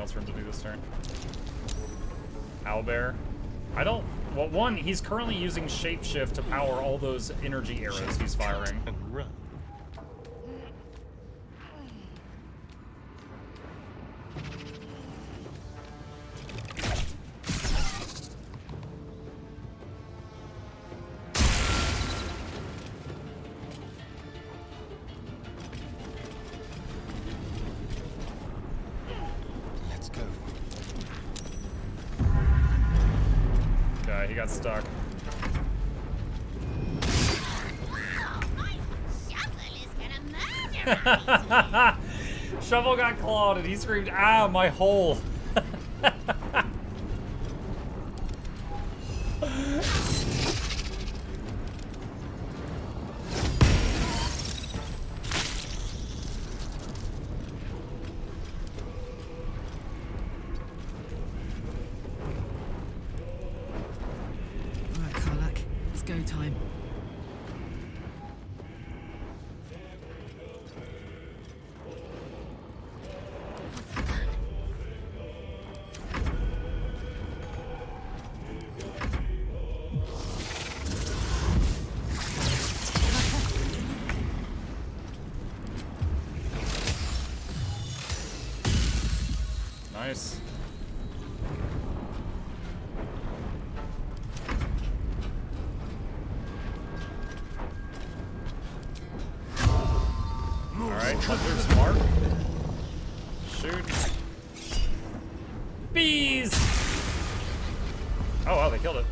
else for him to do this turn. Owlbear. I don't... Well, one, he's currently using Shapeshift to power all those energy arrows he's firing. And run. He got stuck. Wow, my shovel is gonna murder me. Shovel got clawed and he screamed, "Ah, my hole!" Time. Nice. Hunter's mark. Shoot. Bees! Oh wow, they killed it.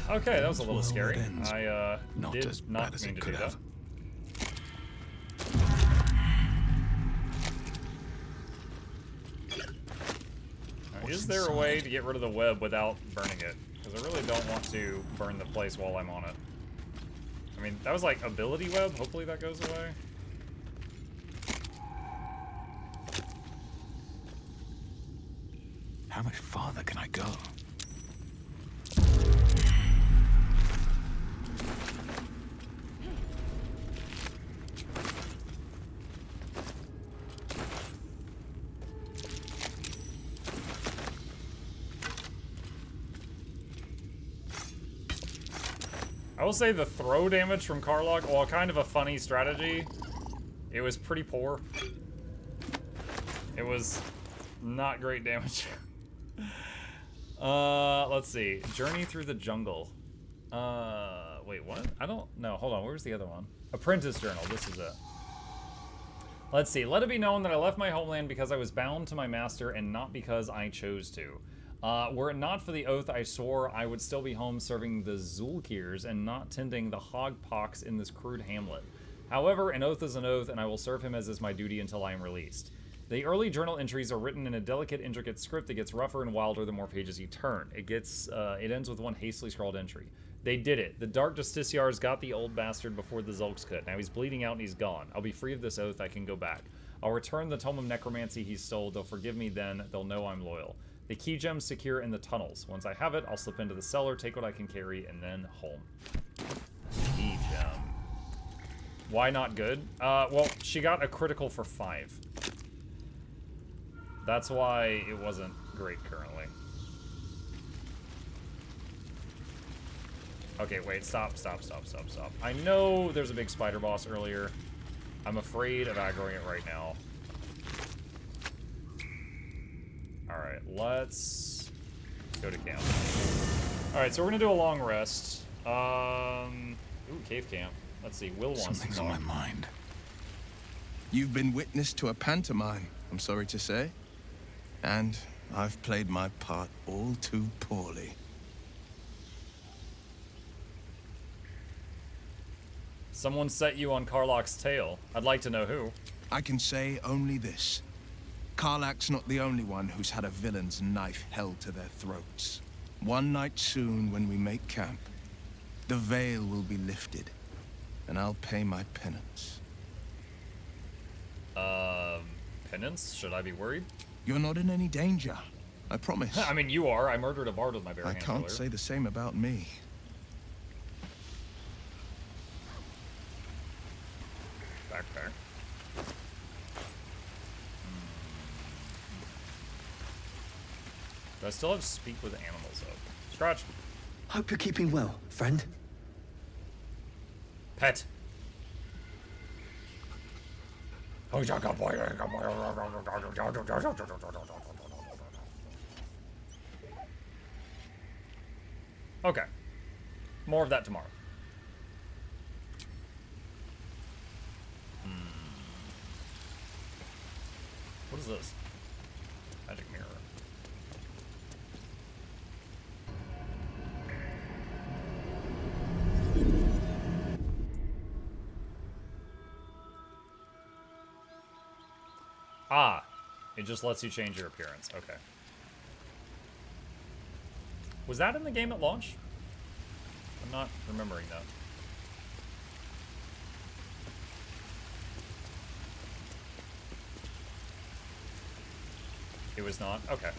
Okay, that was a little scary. I did not mean to do that. Is there a way to get rid of the web without burning it? Because I really don't want to burn the place while I'm on it. I mean, that was like ability web. Hopefully that goes away. How much farther can I go? I will say the throw damage from Karlach, while kind of a funny strategy, it was pretty poor. It was not great damage. Let's see. Journey through the jungle. Wait, what? I don't know. Hold on, where's the other one? Apprentice Journal, this is it. Let's see. Let it be known that I left my homeland because I was bound to my master and not because I chose to. Were it not for the oath I swore, I would still be home serving the Zulkirs and not tending the hog pox in this crude hamlet. However, an oath is an oath, and I will serve him as is my duty until I am released. The early journal entries are written in a delicate, intricate script that gets rougher and wilder the more pages you turn. It ends with one hastily scrawled entry. They did it. The Dark Justiciars got the old bastard before the Zulks could. Now he's bleeding out and he's gone. I'll be free of this oath. I can go back. I'll return the Tome of Necromancy he stole. They'll forgive me then. They'll know I'm loyal. The key gem's secure in the tunnels. Once I have it, I'll slip into the cellar, take what I can carry, and then home. Key gem. Why not good? Well, she got a critical for 5. That's why it wasn't great currently. Okay, wait, stop. I know there's a big spider boss earlier. I'm afraid of aggroing it right now. Alright, let's go to camp. Alright, so we're gonna do a long rest. Ooh, cave camp. Let's see, Will wants Something's to on talk. my mind. You've been witness to a pantomime, I'm sorry to say. And I've played my part all too poorly. Someone set you on Karlach's tail. I'd like to know who. I can say only this. Karlach's not the only one who's had a villain's knife held to their throats. One night soon, when we make camp, the veil will be lifted, and I'll pay my penance. Penance? Should I be worried? You're not in any danger, I promise. I mean, you are. I murdered a bard with my bare I hands can't earlier. say the same about me. Backpack. Do I still have speak with animals up? Scratch. Hope you're keeping well, friend. Pet. Okay. More of that tomorrow. What is this? Magic mirror. Ah, it just lets you change your appearance. Okay. Was that in the game at launch? I'm not remembering that. It was not? Okay.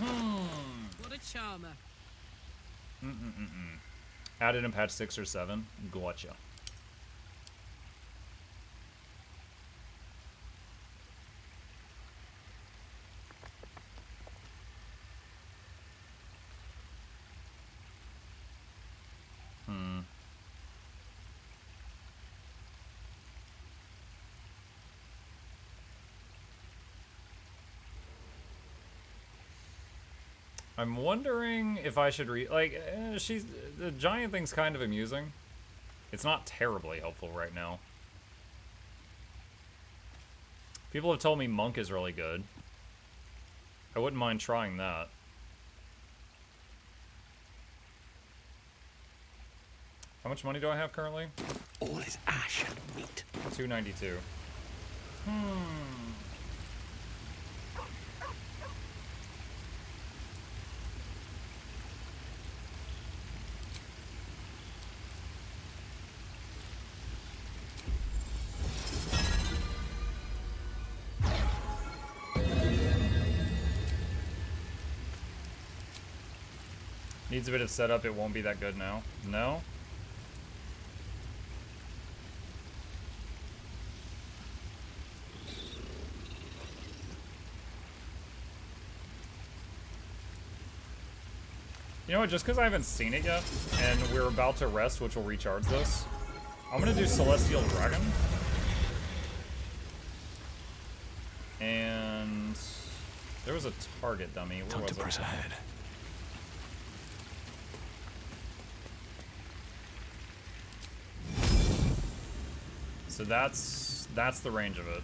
What a charmer. Added in patch 6 or 7. Gotcha. I'm wondering if I should the giant thing's kind of amusing. It's not terribly helpful right now. People have told me Monk is really good. I wouldn't mind trying that. How much money do I have currently? All is ash and wheat. 292. Needs a bit of setup, it won't be that good now. No? You know what, just because I haven't seen it yet, and we're about to rest, which will recharge this, I'm gonna do Celestial Dragon. And there was a target dummy. Where Time was to press it? ahead. So that's the range of it.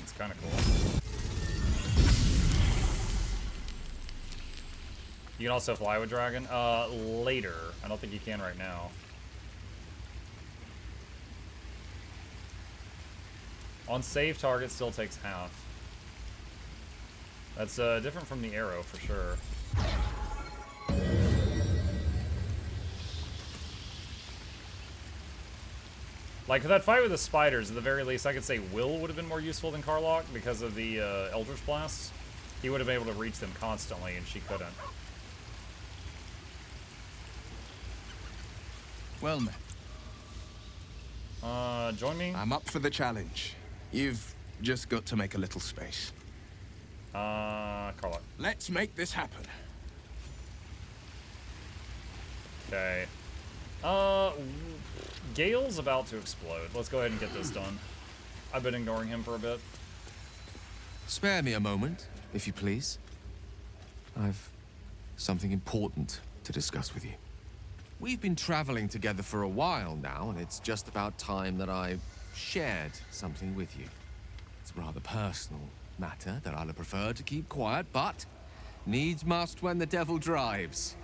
It's kind of cool. You can also fly with Dragon. Later. I don't think you can right now. On save, target still takes half. That's different from the arrow for sure. Like that fight with the spiders, at the very least, I could say Will would have been more useful than Karlach because of the Eldritch Blasts. He would have been able to reach them constantly, and she couldn't. Well met. Join me. I'm up for the challenge. You've just got to make a little space. Karlach. Let's make this happen. Okay. Gale's about to explode. Let's go ahead and get this done. I've been ignoring him for a bit. Spare me a moment, if you please. I've something important to discuss with you. We've been traveling together for a while now, and it's just about time that I shared something with you. It's a rather personal matter that I'll prefer to keep quiet, but needs must when the devil drives.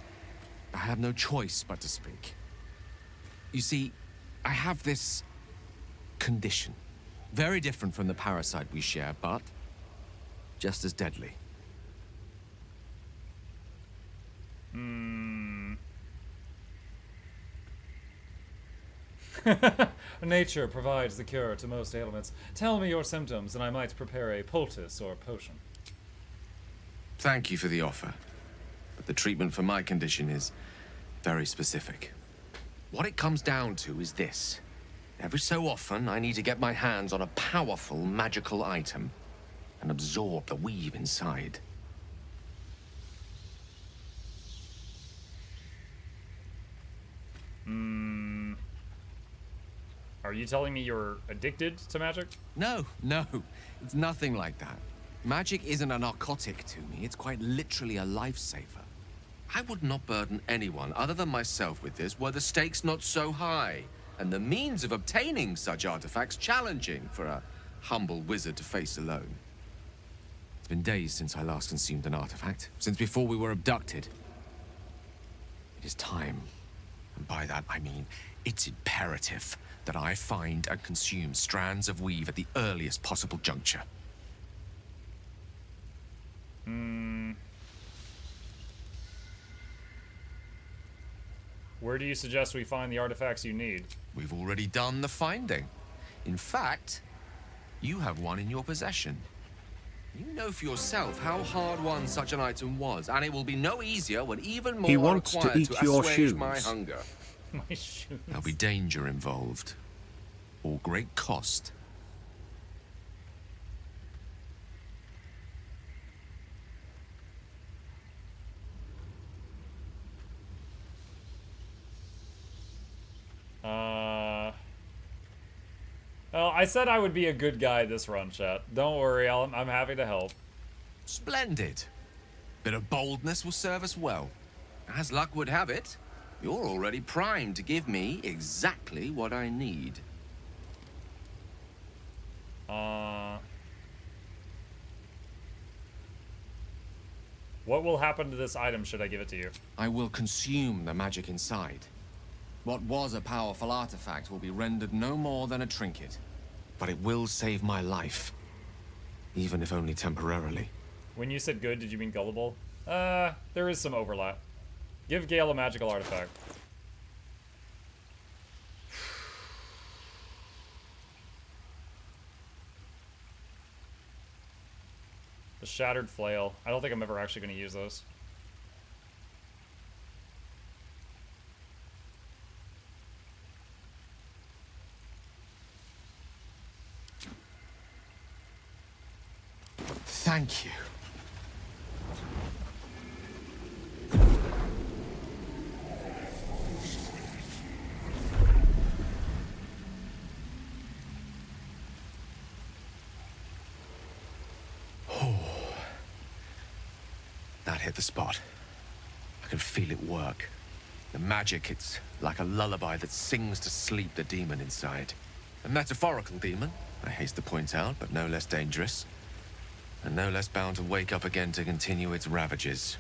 I have no choice but to speak. You see, I have this condition. Very different from the parasite we share, but just as deadly. Nature provides the cure to most ailments. Tell me your symptoms, and I might prepare a poultice or potion. Thank you for the offer, but The treatment for my condition is very specific. What it comes down to is this. Every so often, I need to get my hands on a powerful magical item and absorb the weave inside. Are you telling me you're addicted to magic? No, it's nothing like that. Magic isn't a narcotic to me, it's quite literally a lifesaver. I would not burden anyone other than myself with this were the stakes not so high, and the means of obtaining such artifacts challenging for a humble wizard to face alone. It's been days since I last consumed an artifact, since before we were abducted. It is time, and by that I mean it's imperative that I find and consume strands of weave at the earliest possible juncture. Where do you suggest we find the artifacts you need? We've already done the finding. In fact, you have one in your possession. You know for yourself how hard won such an item was, and it will be no easier when even more He are wants to required eat to your assuage shoes. my hunger. My shoes. There'll be danger involved, or great cost. Well, I said I would be a good guy this run, chat. Don't worry, I'm happy to help. Splendid. Bit of boldness will serve us well. As luck would have it, you're already primed to give me exactly what I need. What will happen to this item should I give it to you? I will consume the magic inside. What was a powerful artifact will be rendered no more than a trinket. But it will save my life. Even if only temporarily. When you said good, did you mean gullible? There is some overlap. Give Gale a magical artifact. The Shattered Flail. I don't think I'm ever actually going to use those. Thank you. That hit the spot. I can feel it work. The magic, it's like a lullaby that sings to sleep the demon inside. A metaphorical demon, I haste to point out, but no less dangerous. And no less bound to wake up again to continue its ravages.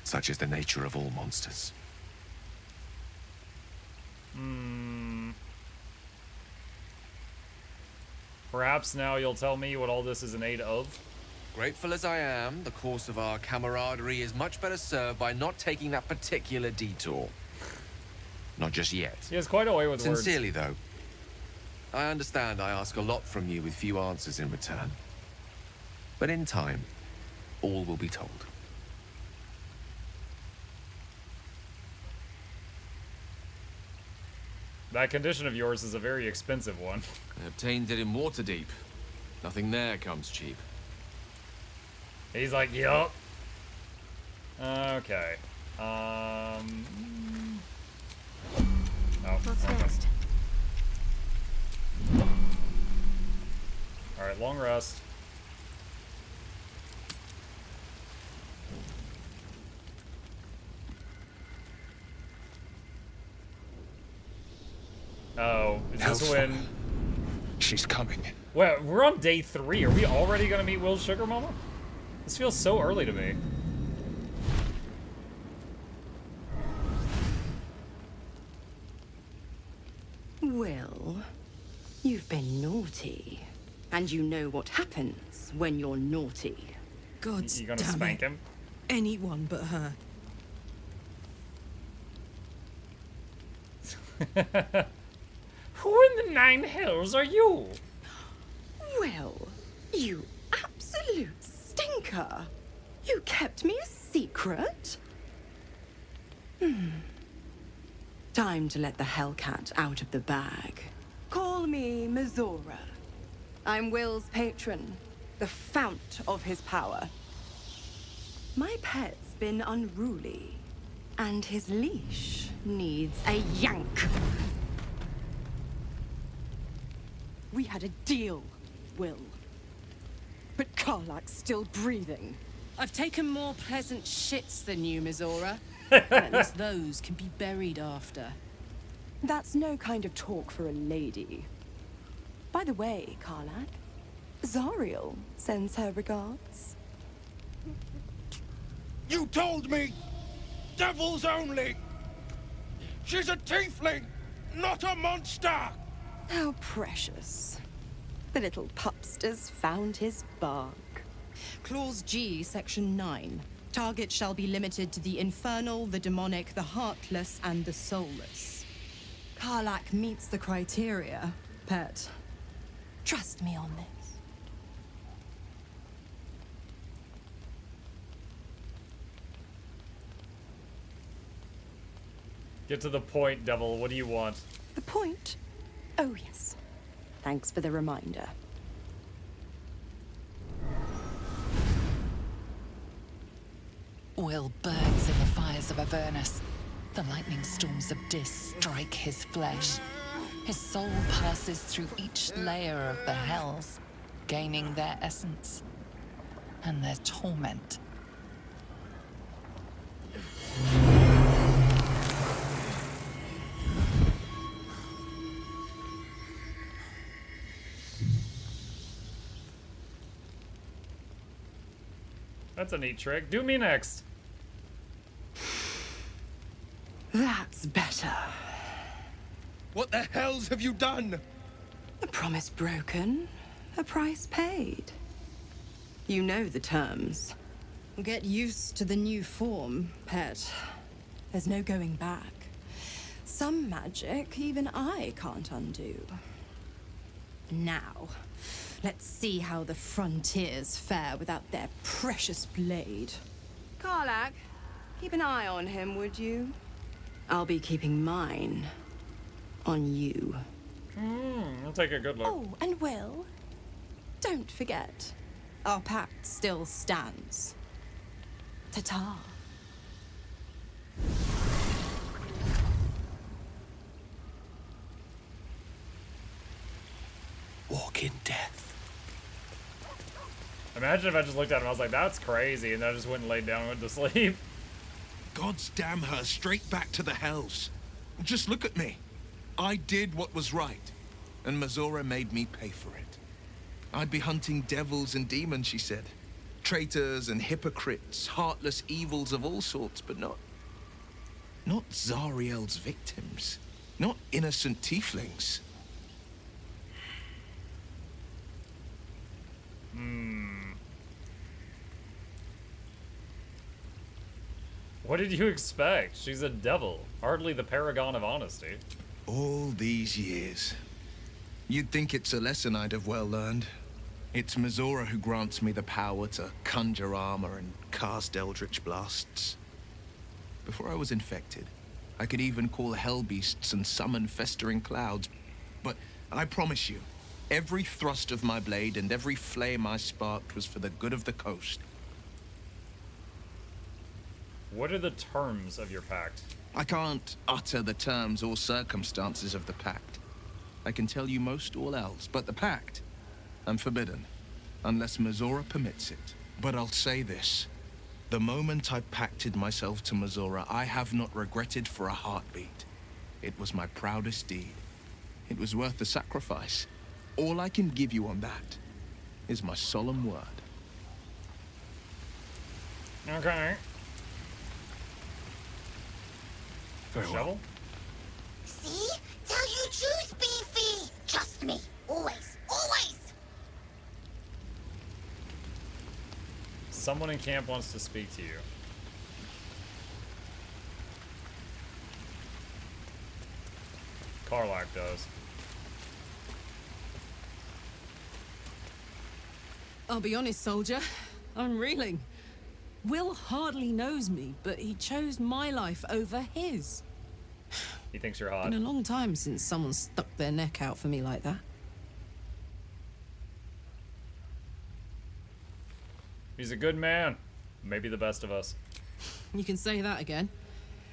Such is the nature of all monsters. Perhaps now you'll tell me what all this is in aid of? Grateful as I am, the course of our camaraderie is much better served by not taking that particular detour. Not just yet. He has quite a way with words. Sincerely, though, I understand I ask a lot from you with few answers in return. But in time, all will be told. That condition of yours is a very expensive one. I obtained it in Waterdeep. Nothing there comes cheap. He's like, yup. Okay. Oh, What's okay. next? Alright, long rest. Oh, is this Hellfire. when... She's coming. Well, we're on day 3. Are we already gonna meet Will's sugar mama? This feels so early to me. Will, you've been naughty. And you know what happens when you're naughty. God You gonna damn spank it. him? Anyone but her. Who in the 9 hells are you? Will, you absolute stinker. You kept me a secret? Time to let the Hellcat out of the bag. Call me Mizora. I'm Will's patron, the fount of his power. My pet's been unruly, and his leash needs a yank. We had a deal, Will. But Karlak's still breathing. I've taken more pleasant shits than you, Mizora. At least those can be buried after. That's no kind of talk for a lady. By the way, Karlak, Zariel sends her regards. You told me! Devils only! She's a tiefling, not a monster! How precious. The little pupster's found his bark. Clause G, Section 9. Target shall be limited to the infernal, the demonic, the heartless, and the soulless. Karlak meets the criteria, pet. Trust me on this. Get to the point, Devil. What do you want? The point? Oh, yes. Thanks for the reminder. Will burns in the fires of Avernus. The lightning storms of Dis strike his flesh. His soul passes through each layer of the hells, gaining their essence and their torment. That's a neat trick. Do me next. That's better. What the hells have you done? A promise broken, a price paid. You know the terms. Get used to the new form, pet. There's no going back. Some magic even I can't undo. Now, let's see how the frontiers fare without their precious blade. Karlak, keep an eye on him, would you? I'll be keeping mine on you. I'll take a good look. Oh, and Will, don't forget, our pact still stands. Ta-ta. Walk in death. Imagine if I just looked at him, I was like, that's crazy, and then I just went and laid down and went to sleep. God's damn her straight back to the hells. Just look at me. I did what was right, and Mizora made me pay for it. I'd be hunting devils and demons, she said. Traitors and hypocrites, heartless evils of all sorts, but not Zariel's victims. Not innocent tieflings. What did you expect? She's a devil. Hardly the paragon of honesty. All these years. You'd think it's a lesson I'd have well learned. It's Mizora who grants me the power to conjure armor and cast eldritch blasts. Before I was infected, I could even call hell beasts and summon festering clouds. But I promise you, every thrust of my blade and every flame I sparked was for the good of the coast. What are the terms of your pact? I can't utter the terms or circumstances of the pact. I can tell you most all else, but the pact, I'm forbidden, unless Mizora permits it. But I'll say this. The moment I pacted myself to Mizora, I have not regretted for a heartbeat. It was my proudest deed. It was worth the sacrifice. All I can give you on that is my solemn word. Okay. Very well. Shovel? See? Tell you choose, Beefy! Trust me. Always. Always! Someone in camp wants to speak to you. Karlak does. I'll be honest, soldier. I'm reeling. Will hardly knows me, but he chose my life over his. He thinks you're hot. Been a long time since someone stuck their neck out for me like that. He's a good man. Maybe the best of us. You can say that again.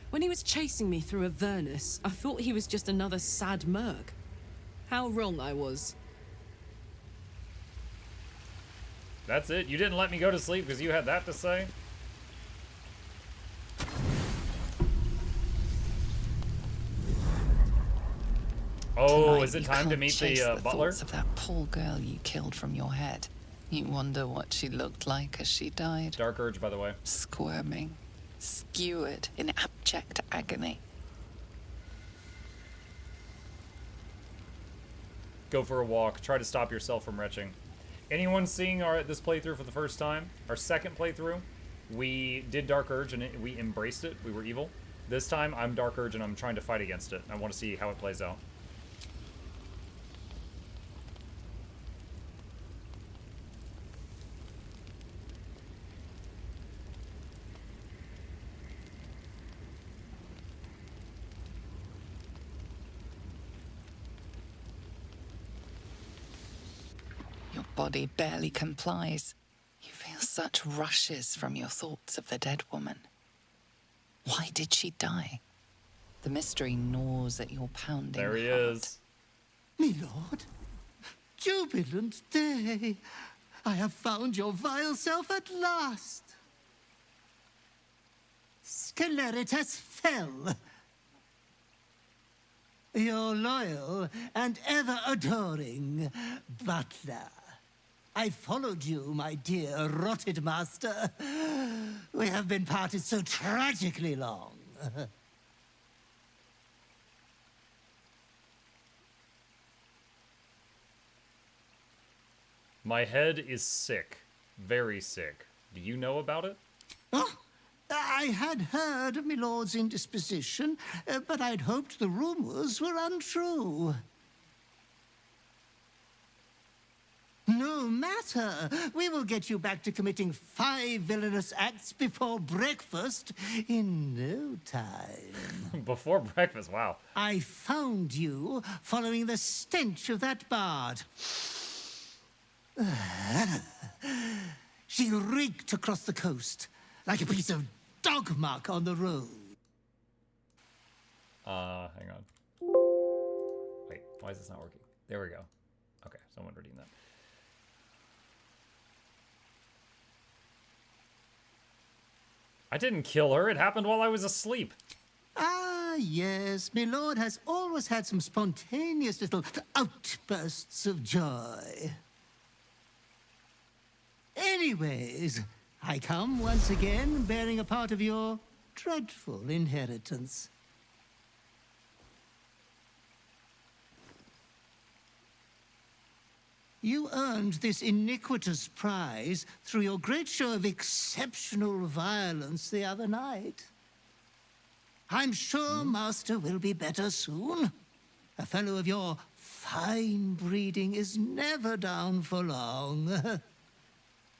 When he was chasing me through Avernus, I thought he was just another sad merc. How wrong I was. That's it? You didn't let me go to sleep because you had that to say? Oh, Tonight is it you time to can't meet chase the butler? thoughts of that poor girl you killed from your head. You wonder what she looked like as she died. Dark Urge, by the way. Squirming, skewered in abject agony. Go for a walk. Try to stop yourself from retching. Anyone seeing this playthrough for the first time? Our second playthrough, we did Dark Urge and we embraced it. We were evil. This time, I'm Dark Urge and I'm trying to fight against it. I want to see how it plays out. Your body barely complies. You feel such rushes from your thoughts of the dead woman. Why did she die? The mystery gnaws at your pounding There he heart. is. Me lord, jubilant day. I have found your vile self at last. Sceleritas fell. Your loyal and ever-adoring butler. I followed you, my dear rotted master. We have been parted so tragically long. My head is sick. Very sick. Do you know about it? Oh, I had heard of my lord's indisposition, but I'd hoped the rumors were untrue. No matter. We will get you back to committing 5 villainous acts before breakfast in no time. Before breakfast, wow. I found you following the stench of that bard. She reeked across the coast like a piece of dog muck on the road. Hang on. Wait, why is this not working? There we go. Okay, someone reading that. I didn't kill her. It happened while I was asleep. Ah, yes. My lord has always had some spontaneous little outbursts of joy. Anyways, I come once again bearing a part of your dreadful inheritance. You earned this iniquitous prize through your great show of exceptional violence the other night. I'm sure Master will be better soon. A fellow of your fine breeding is never down for long.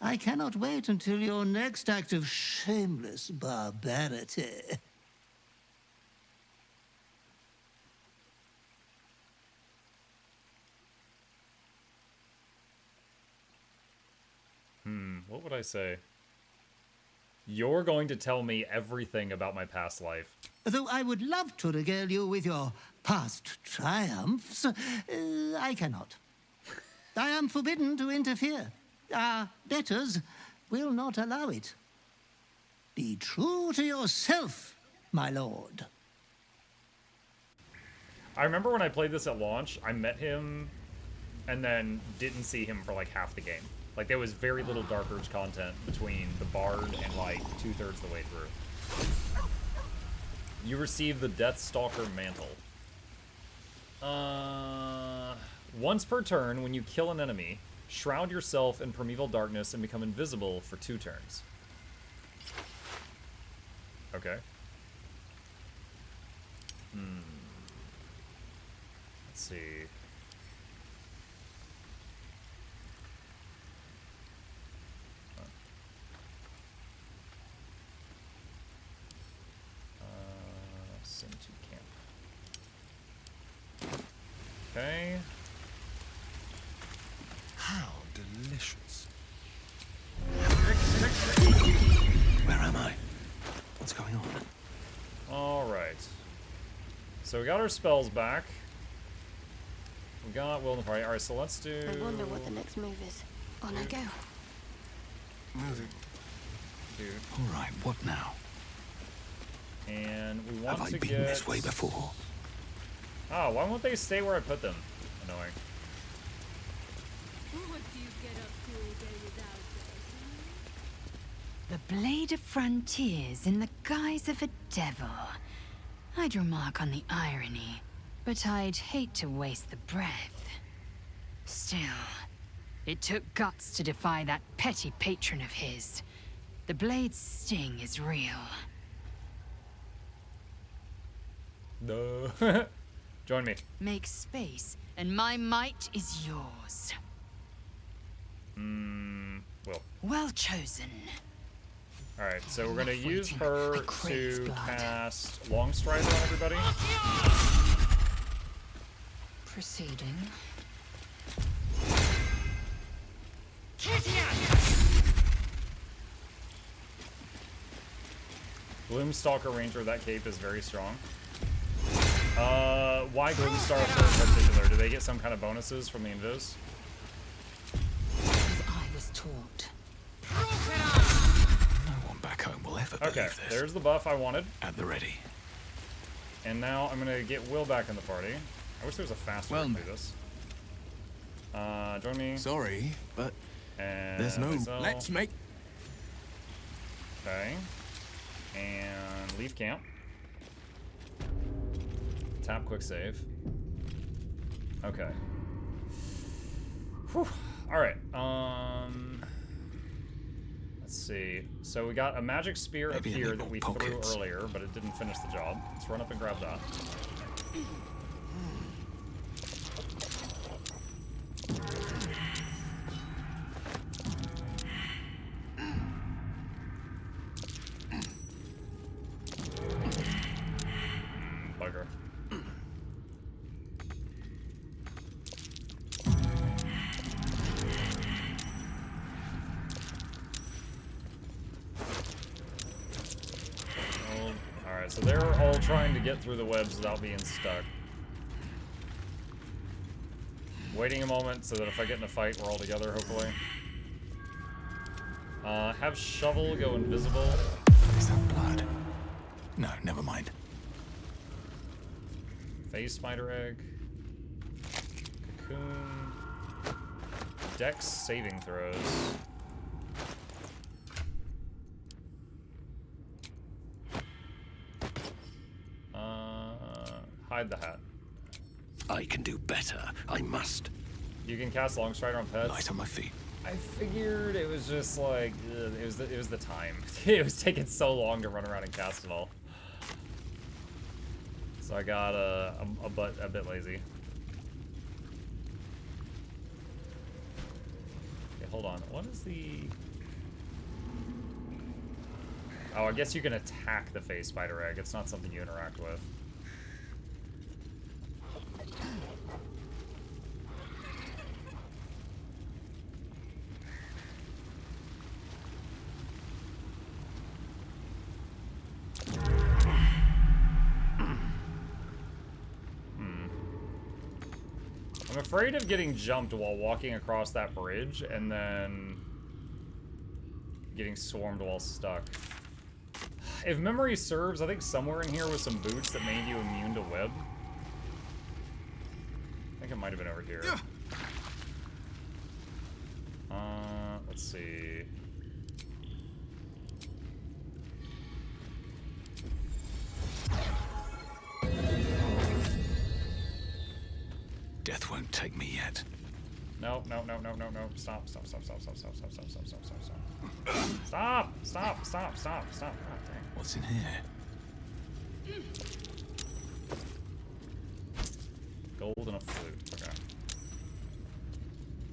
I cannot wait until your next act of shameless barbarity. What would I say? You're going to tell me everything about my past life. Though I would love to regale you with your past triumphs, I cannot. I am forbidden to interfere. Our betters will not allow it. Be true to yourself, my lord. I remember when I played this at launch, I met him and then didn't see him for like half the game. Like, there was very little Dark Urge content between the Bard and like 2/3 of the way through. You receive the Deathstalker Mantle. Once per turn, when you kill an enemy, shroud yourself in primeval darkness and become invisible for 2 turns. Okay. Let's see. Send to camp. Okay. How delicious. Where am I? What's going on? Alright. So we got our spells back. We got Will in the party. Alright, so let's do... I wonder what the next move is. On I go. Moving. Dude. Alright, what now? And we want Have I to been get... this way before? Oh, why won't they stay where I put them? Annoying. The Blade of Frontiers in the guise of a devil. I'd remark on the irony, but I'd hate to waste the breath. Still, it took guts to defy that petty patron of his. The Blade's sting is real. No. Join me. Make space, and my might is yours. Will. Well chosen. Alright, so we're gonna Enough use waiting. her I crave to blood. cast Longstrider on everybody. Proceeding. Gloomstalker Ranger, that cape is very strong. Why Gloomstalker in particular? Do they get some kind of bonuses from the invis? As I was taught. No one back home will ever believe Okay, this. there's the buff I wanted. At the ready. And now I'm gonna get Will back in the party. I wish there was a faster way to do this. Join me. Sorry, but And there's no... myself. Let's make... Okay. And leave camp. Tap quick save. Okay. Whew. Alright. Let's see. So we got a magic spear up Maybe I here need that more we pockets. threw earlier, but it didn't finish the job. Let's run up and grab that. Bugger. Alright, so they're all trying to get through the webs without being stuck. Waiting a moment so that if I get in a fight, we're all together, hopefully. Have Shovel go invisible. Is that blood? No, never mind. Phase Spider Egg. Cocoon. Dex saving throws. Hide the hat. I can do better. I must. You can cast Longstrider on pets. Light on my feet. I figured it was just like it was the time. It was taking so long to run around and cast it all. So I got a bit lazy. Okay, hold on. What is the? Oh, I guess you can attack the Phase Spider Egg. It's not something you interact with. I'm afraid of getting jumped while walking across that bridge and then getting swarmed while stuck. If memory serves, I think somewhere in here was some boots that made you immune to web. I think it might have been over here. Let's see. Death won't take me yet. No. Stop. Stop. God dang. What's in here? Gold and a flute. Okay.